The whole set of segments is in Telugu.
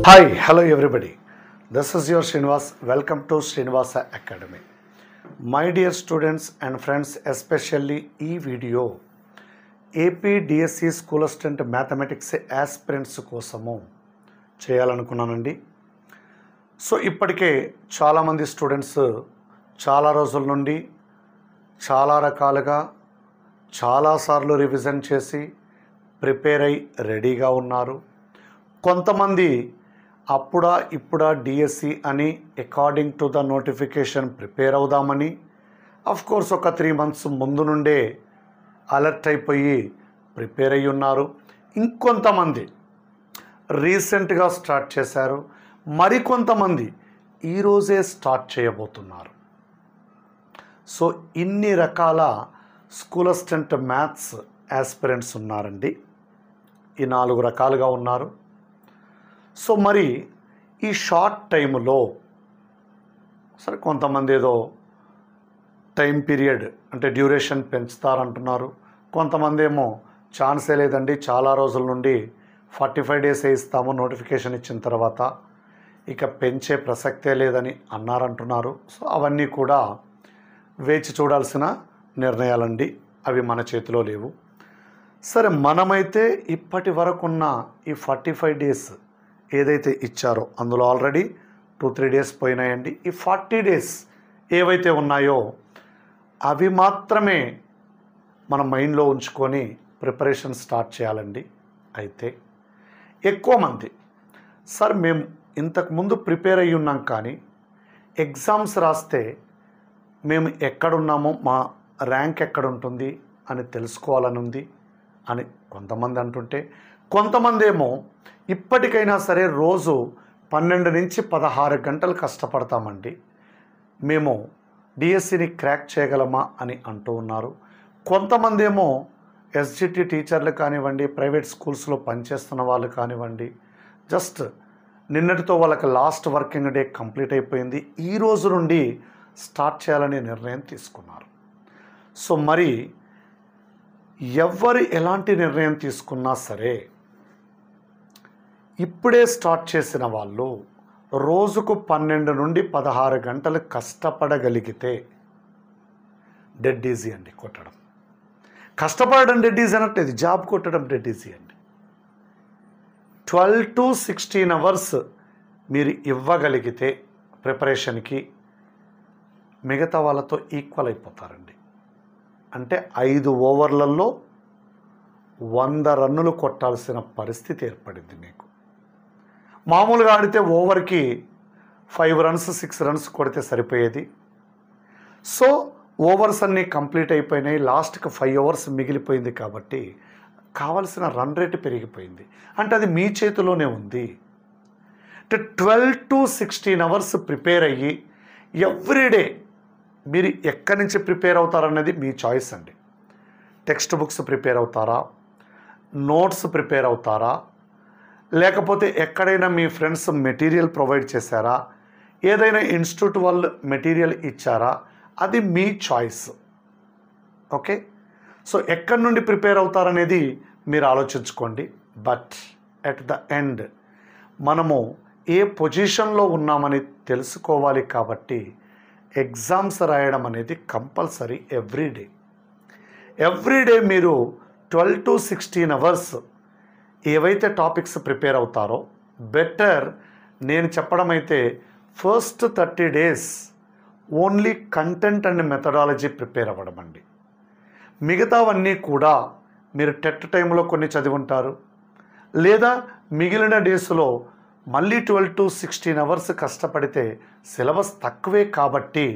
Hi, hello everybody. This is your Srinivas. Welcome to Srinivasa Academy. My dear students and friends, especially ఈ video AP DSC school assistant mathematics aspirants కోసము చేయాలనుకున్నానండి. సో ఇప్పటికే చాలామంది స్టూడెంట్స్ చాలా రోజుల నుండి చాలా రకాలుగా చాలాసార్లు రివిజన్ చేసి ప్రిపేర్ అయి రెడీగా ఉన్నారు. కొంతమంది అప్పుడా ఇప్పుడా డిఎస్సి అని according to the notification prepare అవుదామని కోర్స్ ఒక 3 months ముందు నుండే అలర్ట్ అయిపోయి ప్రిపేర్ అయ్యి ఉన్నారు. ఇంకొంతమంది రీసెంట్గా స్టార్ట్ చేశారు. మరికొంతమంది ఈరోజే స్టార్ట్ చేయబోతున్నారు. సో ఇన్ని రకాల స్కూల్ అసిస్టెంట్ మ్యాథ్స్ ఆస్పిరెంట్స్ ఉన్నారండి. ఈ 4 రకాలుగా ఉన్నారు. సో మరి ఈ షార్ట్ టైంలో సరే కొంతమంది ఏదో టైం పీరియడ్ అంటే డ్యూరేషన్ పెంచుతారంటున్నారు. కొంతమంది ఏమో ఛాన్సే లేదండి, చాలా రోజుల నుండి 45 days ఇస్తాము నోటిఫికేషన్ ఇచ్చిన తర్వాత, ఇక పెంచే ప్రసక్తే లేదని అన్నారంటున్నారు. సో అవన్నీ కూడా వేచి చూడాల్సిన నిర్ణయాలండి, అవి మన చేతిలో లేవు. సరే, మనమైతే ఇప్పటి వరకున్న ఈ 45 days ఏదైతే ఇచ్చారో అందులో ఆల్రెడీ 2-3 days పోయినాయండి. ఈ 40 days ఏవైతే ఉన్నాయో అవి మాత్రమే మన మైండ్లో ఉంచుకొని ప్రిపరేషన్ స్టార్ట్ చేయాలండి. అయితే ఎక్కువ మంది సార్ మేము ఇంతకుముందు ప్రిపేర్ అయ్యి ఉన్నాం, కానీ ఎగ్జామ్స్ రాస్తే మేము ఎక్కడున్నామో, మా ర్యాంక్ ఎక్కడ ఉంటుంది అని తెలుసుకోవాలని ఉంది అని కొంతమంది అంటుంటే, కొంతమంది ఏమో ఇప్పటికైనా సరే రోజు 12 నుంచి 16 గంటలు కష్టపడతామండి, మేము డిఎస్సిని క్రాక్ చేయగలమా అని అంటూ ఉన్నారు. కొంతమంది ఏమో ఎస్జిటి టీచర్లు కానివ్వండి, ప్రైవేట్ స్కూల్స్లో పనిచేస్తున్న వాళ్ళు కానివ్వండి, జస్ట్ నిన్నటితో వాళ్ళకి లాస్ట్ వర్కింగ్ డే కంప్లీట్ అయిపోయింది, ఈ రోజు నుండి స్టార్ట్ చేయాలనే నిర్ణయం తీసుకున్నారు. సో మరి ఎవరు ఎలాంటి నిర్ణయం తీసుకున్నా సరే ఇప్పుడే స్టార్ట్ చేసిన వాళ్ళు రోజుకు 12 నుండి 16 గంటలు కష్టపడగలిగితే డెడ్ ఈజీ అండి. కొట్టడం కష్టపడడం డెడ్ ఈజీ అనట్లేదు, జాబ్ కొట్టడం డెడ్ ఈజీ అండి. 12 to 16 hours మీరు ఇవ్వగలిగితే ప్రిపరేషన్కి మిగతా వాళ్ళతో ఈక్వల్ అయిపోతారండి. అంటే 5 ఓవర్లలో 100 రన్నులు కొట్టాల్సిన పరిస్థితి ఏర్పడింది మీకు. మామూలుగా ఆడితే ఓవర్కి 5 runs 6 runs కొడితే సరిపోయేది. సో ఓవర్స్ అన్నీ కంప్లీట్ అయిపోయినాయి, లాస్ట్కి 5 hours మిగిలిపోయింది. కాబట్టి కావాల్సిన రన్ రేట్ పెరిగిపోయింది. అంటే అది మీ చేతిలోనే ఉంది. అంటే 12 to 16 hours ప్రిపేర్ అయ్యి ఎవ్రీడే మీరు ఎక్కడి నుంచి ప్రిపేర్ అవుతారన్నది మీ చాయిస్ అండి. టెక్స్ట్ బుక్స్ ప్రిపేర్ అవుతారా, నోట్స్ ప్రిపేర్ అవుతారా, లేకపోతే ఎక్కడైనా మీ ఫ్రెండ్స్ మెటీరియల్ ప్రొవైడ్ చేశారా, ఏదైనా ఇన్స్టిట్యూట్ వాళ్ళు మెటీరియల్ ఇచ్చారా, అది మీ చాయిస్. ఓకే, సో ఎక్కడి నుండి ప్రిపేర్ అవుతారనేది మీరు ఆలోచించుకోండి. బట్ ఎట్ ద ఎండ్ మనము ఏ పొజిషన్లో ఉన్నామని తెలుసుకోవాలి. కాబట్టి ఎగ్జామ్స్ రాయడం అనేది కంపల్సరీ ఎవ్రీడే మీరు 12 to 16 hours ఏవైతే టాపిక్స్ ప్రిపేర్ అవుతారో బెటర్. నేను చెప్పడం అయితే first 30 days only content and methodology prepare అవ్వడం అండి. మిగతావన్నీ కూడా మీరు టెట్ టైంలో కొన్ని చదివి ఉంటారు, లేదా మిగిలిన డేస్లో మళ్ళీ 12 to 16 hours కష్టపడితే సిలబస్ తక్కువే కాబట్టి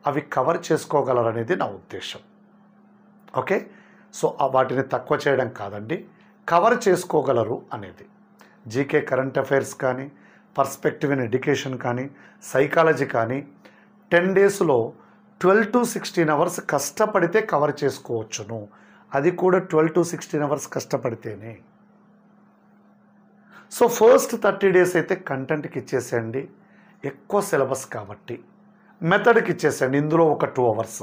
అవి కవర్ చేసుకోగలరనేది నా ఉద్దేశం. ఓకే, సో వాటిని తక్కువ చేయడం కాదండి, కవర్ చేసుకోగలరు అనేది. జీకే కరెంట్ అఫైర్స్ కానీ, పర్స్పెక్టివ్ ఇన్ ఎడ్యుకేషన్ కానీ, సైకాలజీ కానీ 10 daysలో 12 to 16 hours కష్టపడితే కవర్ చేసుకోవచ్చును. అది కూడా 12 to 16 hours కష్టపడితేనే. సో ఫస్ట్ 30 days అయితే కంటెంట్కి ఇచ్చేసేయండి, ఎక్కువ సిలబస్ కాబట్టి. మెథడ్కి ఇచ్చేసేయండి, ఇందులో ఒక 2 hours.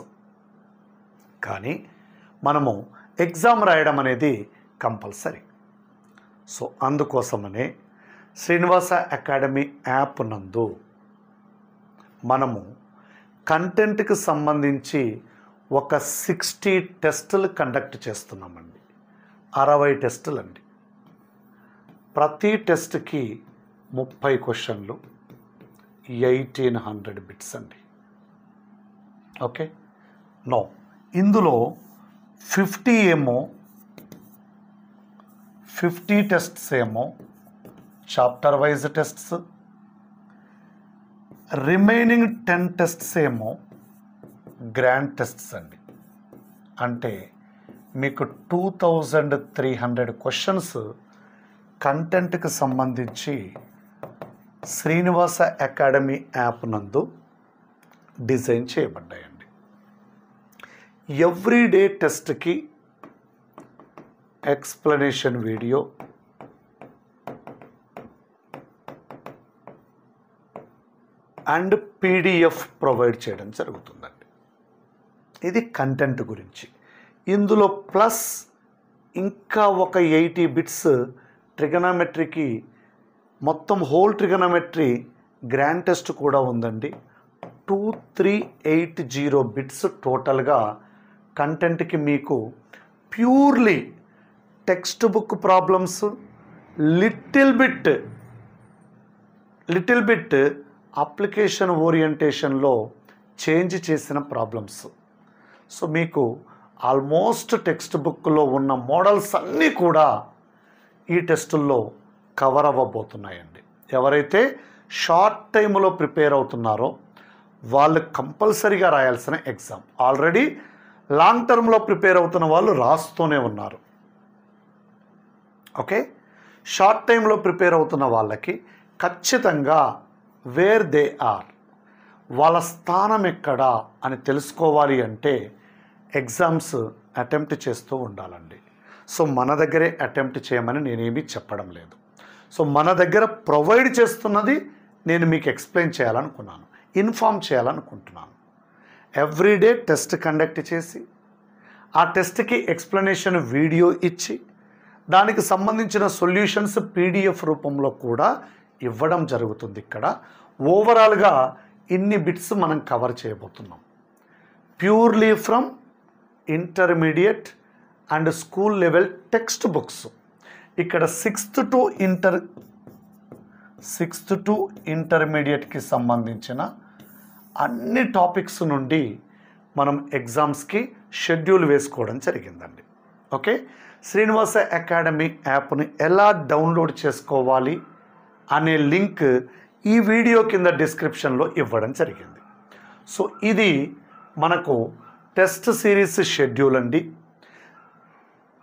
కానీ మనము ఎగ్జామ్ రాయడం అనేది కంపల్సరీ. సో అందుకోసమనే శ్రీనివాస అకాడమీ యాప్ నందు మనము కంటెంట్కి సంబంధించి ఒక 60 టెస్టులు కండక్ట్ చేస్తున్నామండి. 60 టెస్టులు అండి. ప్రతి టెస్ట్కి 30 క్వశ్చన్లు, 1800 బిట్స్ అండి. ఓకే, నో ఇందులో 50 టెస్ట్స్ ఏమో chapter wise tests, remaining 10 tests ఏమో గ్రాండ్ టెస్ట్స్ అండి. అంటే మీకు 2300 క్వశ్చన్స్ కంటెంట్కి సంబంధించి శ్రీనివాస అకాడమీ యాప్ నందు డిజైన్ చేయబడ్డాయండి. ఎవ్రీడే టెస్ట్కి explanation video, and PDF provide చేయడం జరుగుతుందండి. ఇది కంటెంట్ గురించి. ఇందులో ప్లస్ ఇంకా ఒక 80 బిట్స్ ట్రిగనామెట్రీకి, మొత్తం హోల్ ట్రిగనామెట్రీ గ్రాండ్ టెస్ట్ కూడా ఉందండి. 2380 బిట్స్ టోటల్గా కంటెంట్కి మీకు purely text book problems, little bit application ఓరియంటేషన్లో చేంజ్ చేసిన ప్రాబ్లమ్స్. సో మీకు ఆల్మోస్ట్ టెక్స్ట్ బుక్లో ఉన్న మోడల్స్ అన్నీ కూడా ఈ టెస్టుల్లో కవర్ అవ్వబోతున్నాయండి. ఎవరైతే షార్ట్ టైంలో ప్రిపేర్ అవుతున్నారో వాళ్ళు కంపల్సరీగా రాయాల్సిన ఎగ్జామ్. ఆల్రెడీ లాంగ్ టర్మ్లో ప్రిపేర్ అవుతున్న వాళ్ళు రాస్తూనే ఉన్నారు. ఓకే, షార్ట్ టైంలో ప్రిపేర్ అవుతున్న వాళ్ళకి ఖచ్చితంగా వేర్ దే ఆర్, వాళ్ళ స్థానం ఎక్కడా అని తెలుసుకోవాలి అంటే ఎగ్జామ్స్ అటెంప్ట్ చేస్తూ ఉండాలండి. సో మన దగ్గరే అటెంప్ట్ చేయమని నేనేమీ చెప్పడం లేదు. సో మన దగ్గర ప్రొవైడ్ చేస్తున్నది నేను మీకు ఎక్స్ప్లెయిన్ చేయాలనుకున్నాను, ఇన్ఫామ్ చేయాలనుకుంటున్నాను. ఎవ్రీడే టెస్ట్ కండక్ట్ చేసి ఆ టెస్ట్కి ఎక్స్ప్లెనేషన్ వీడియో ఇచ్చి దానికి సంబంధించిన సొల్యూషన్స్ పీడిఎఫ్ రూపంలో కూడా ఇవ్వడం జరుగుతుంది. ఇక్కడ ఓవరాల్గా ఇన్ని బిట్స్ మనం కవర్ చేయబోతున్నాం. Purely from intermediate and school level text books. ఇక్కడ 6th టు ఇంటర్మీడియట్కి సంబంధించిన అన్ని టాపిక్స్ నుండి మనం ఎగ్జామ్స్కి షెడ్యూల్ వేసుకోవడం జరిగిందండి. ఓకే, శ్రీనివాస అకాడమీ యాప్ని ఎలా డౌన్లోడ్ చేసుకోవాలి అనే లింక్ ఈ వీడియో కింద డిస్క్రిప్షన్లో ఇవ్వడం జరిగింది. సో ఇది మనకు టెస్ట్ సిరీస్ షెడ్యూల్ అండి.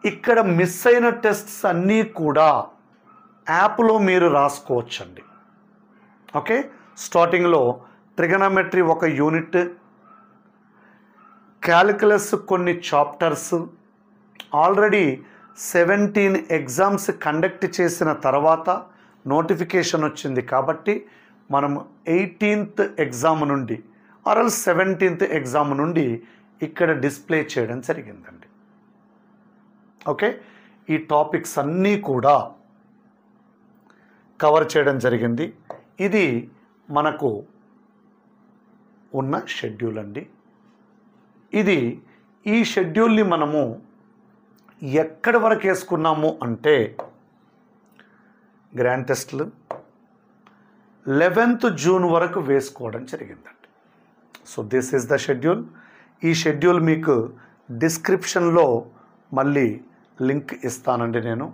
ఇక్కడ మిస్ అయిన టెస్ట్స్ అన్నీ కూడా యాప్లో మీరు రాసుకోవచ్చండి. ఓకే, స్టార్టింగ్లో ట్రిగనామెట్రీ ఒక యూనిట్, క్యాలిక్యులస్ కొన్ని చాప్టర్స్, ఆల్రెడీ 17 ఎగ్జామ్స్ కండక్ట్ చేసిన తర్వాత నోటిఫికేషన్ వచ్చింది కాబట్టి మనం 18th ఎగ్జామ్ నుండి ఆర్ఎల్ 17th ఎగ్జామ్ నుండి ఇక్కడ డిస్ప్లే చేయడం జరిగిందండి. ఓకే, ఈ టాపిక్స్ అన్నీ కూడా కవర్ చేయడం జరిగింది. ఇది మనకు ఉన్న షెడ్యూల్ అండి. ఈ షెడ్యూల్ని మనము ఎక్కడి వరకు వేసుకున్నాము అంటే గ్రాండ్ టెస్ట్లు 11th జూన్ వరకు వేసుకోవడం జరిగిందండి. So this is the schedule. ఈ షెడ్యూల్ మీకు డిస్క్రిప్షన్లో మళ్ళీ లింక్ ఇస్తానండి నేను.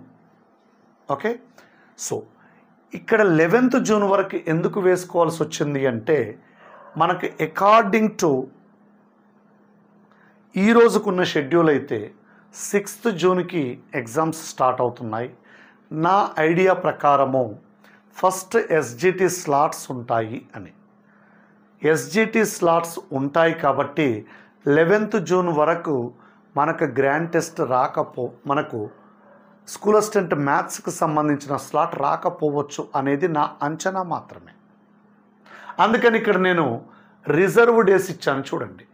ఓకే, సో ఇక్కడ 11th జూన్ వరకు ఎందుకు వేసుకోవాల్సి వచ్చింది అంటే మనకు అకార్డింగ్ టు ఈ రోజుకున్న షెడ్యూల్ అయితే 6th జూన్కి ఎగ్జామ్స్ స్టార్ట్ అవుతున్నాయి. నా ఐడియా ప్రకారము ఫస్ట్ ఎస్జిటి స్లాట్స్ ఉంటాయి అని. ఎస్జిటి స్లాట్స్ ఉంటాయి కాబట్టి 11th జూన్ వరకు మనకు గ్రాండ్ టెస్ట్ మనకు స్కూల్ అసిస్టెంట్ మ్యాథ్స్కి సంబంధించిన స్లాట్ రాకపోవచ్చు అనేది నా అంచనా మాత్రమే. అందుకని ఇక్కడ నేను రిజర్వ్ డేస్ ఇచ్చాను చూడండి.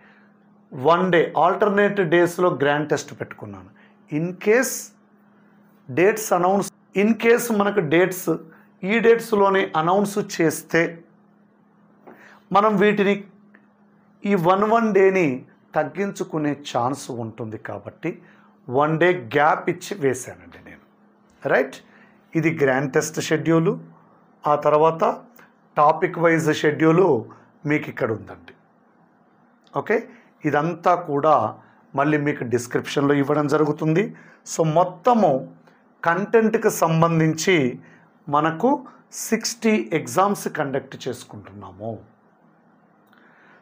1 డే ఆల్టర్నేట్ డేస్లో గ్రాండ్ టెస్ట్ పెట్టుకున్నాను. ఇన్ కేస్ మనకు డేట్స్ ఈ డేట్స్లోనే అనౌన్స్ చేస్తే మనం వీటిని ఈ 1 డేని తగ్గించుకునే ఛాన్స్ ఉంటుంది కాబట్టి 1 డే గ్యాప్ ఇచ్చి వేశానండి నేను. రైట్, ఇది గ్రాండ్ టెస్ట్ షెడ్యూలు. ఆ తర్వాత టాపిక్ వైజ్ షెడ్యూలు మీకు ఇక్కడ ఉందండి. ఓకే, ఇదంతా కూడా మళ్ళీ మీకు డిస్క్రిప్షన్లో ఇవ్వడం జరుగుతుంది. సో మొత్తము కంటెంట్కి సంబంధించి మనకు 60 ఎగ్జామ్స్ కండక్ట్ చేసుకుంటున్నాము.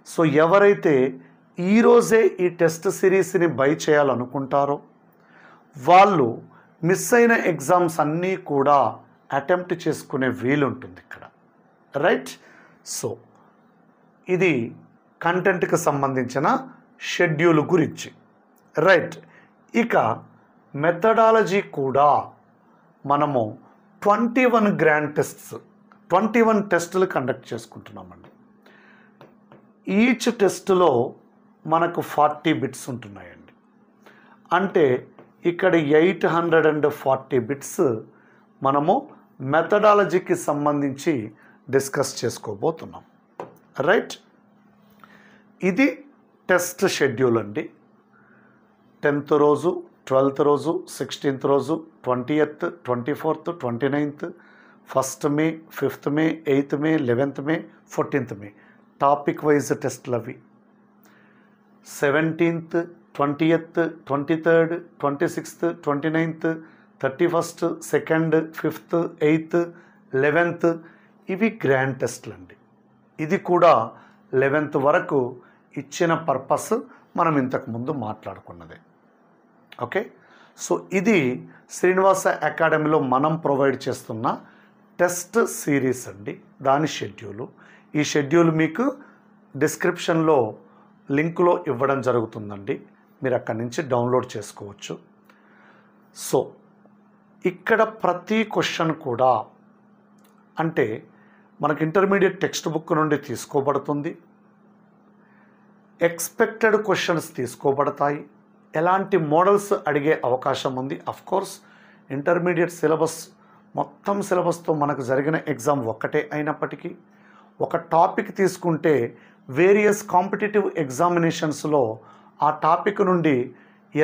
సో ఎవరైతే ఈరోజే ఈ టెస్ట్ సిరీస్ని బై చేయాలనుకుంటారో వాళ్ళు మిస్ అయిన ఎగ్జామ్స్ అన్నీ కూడా అటెంప్ట్ చేసుకునే వీలుంటుంది ఇక్కడ. రైట్, సో ఇది కంటెంట్కి సంబంధించిన షెడ్యూల్ గురించి. రైట్, ఇక మెథడాలజీ కూడా మనము 21 గ్రాండ్ టెస్ట్స్ 21 టెస్టులు కండక్ట్ చేసుకుంటున్నామండి. ఈచ్ టెస్టులో మనకు 40 బిట్స్ ఉంటున్నాయండి. అంటే ఇక్కడ 840 బిట్స్ మనము మెథడాలజీకి సంబంధించి డిస్కస్ చేసుకోబోతున్నాం. రైట్, ఇది టెస్ట్ షెడ్యూల్ అండి. 10th రోజు, 12th రోజు, 16th రోజు, 20th, 24th, 29th, 1st మే, 5th మే, 8th మే, 11th మే, 14th మే టాపిక్ వైజ్ టెస్ట్లు అవి. 17th, 20th, 23rd, 26th, 29th, 31st, 2nd, 5th, 8th, 11th ఇవి గ్రాండ్ టెస్ట్లు అండి. ఇది కూడా 11th వరకు ఇచ్చిన పర్పస్ మనం ఇంతకుముందు మాట్లాడుకున్నదే. ఓకే, సో ఇది శ్రీనివాస అకాడమీలో మనం ప్రొవైడ్ చేస్తున్న టెస్ట్ సిరీస్ అండి, దాని షెడ్యూలు. ఈ షెడ్యూల్ మీకు డిస్క్రిప్షన్లో లింకులో ఇవ్వడం జరుగుతుందండి, మీరు అక్కడి నుంచి డౌన్లోడ్ చేసుకోవచ్చు. సో ఇక్కడ ప్రతి క్వశ్చన్ కూడా అంటే మనకి ఇంటర్మీడియట్ టెక్స్ట్ బుక్ నుండి తీసుకోబడుతుంది. ఎక్స్పెక్టెడ్ క్వశ్చన్స్ తీసుకోబడతాయి. ఎలాంటి మోడల్స్ అడిగే అవకాశం ఉంది. అఫ్కోర్స్ ఇంటర్మీడియట్ సిలబస్ మొత్తం సిలబస్తో మనకు జరిగిన ఎగ్జామ్ ఒక్కటే అయినప్పటికీ ఒక టాపిక్ తీసుకుంటే వేరియస్ కాంపిటేటివ్ ఎగ్జామినేషన్స్లో ఆ టాపిక్ నుండి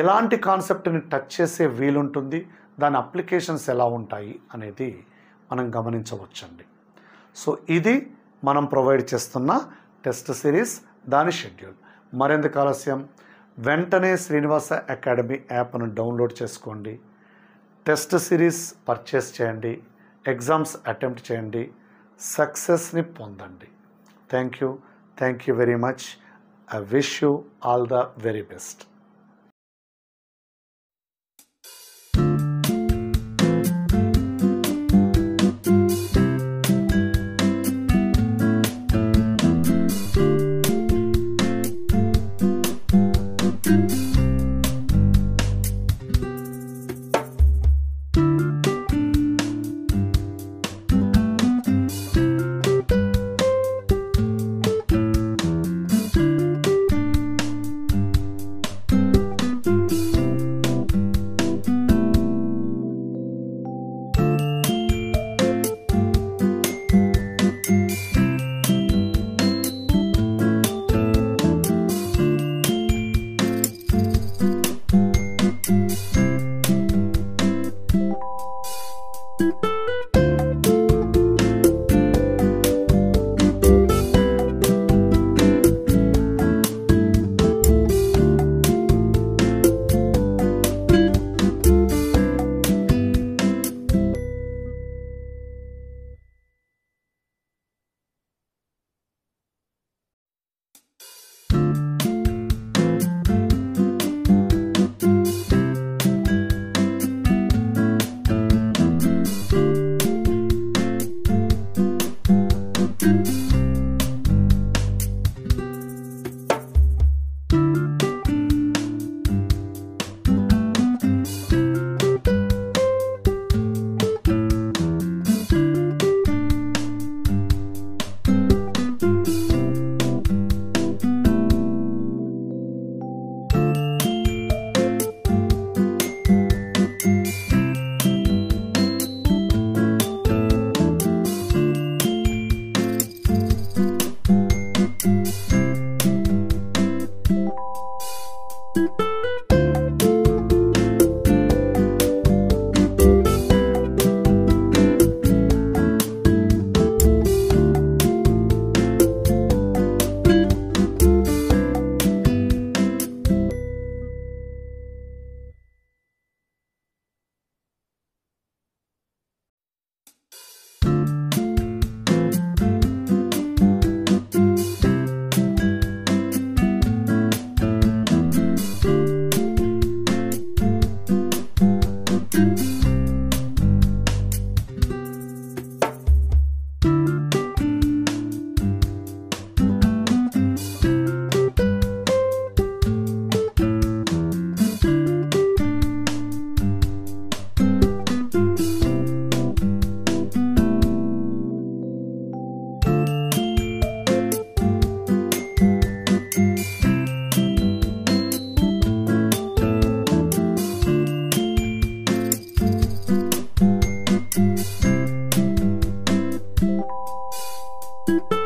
ఎలాంటి కాన్సెప్ట్ని టచ్ చేసే వీలుంటుంది, దాని అప్లికేషన్స్ ఎలా ఉంటాయి అనేది మనం గమనించవచ్చండి. సో ఇది మనం ప్రొవైడ్ చేస్తున్న టెస్ట్ సిరీస్, దాని షెడ్యూల్. మరెందుకు ఆలస్యం, వెంటనే శ్రీనివాస అకాడమీ యాప్ను డౌన్లోడ్ చేసుకోండి, టెస్ట్ సిరీస్ పర్చేస్ చేయండి, ఎగ్జామ్స్ అటెంప్ట్ చేయండి, సక్సెస్ని పొందండి. Thank you very much. I wish you all the very best. you.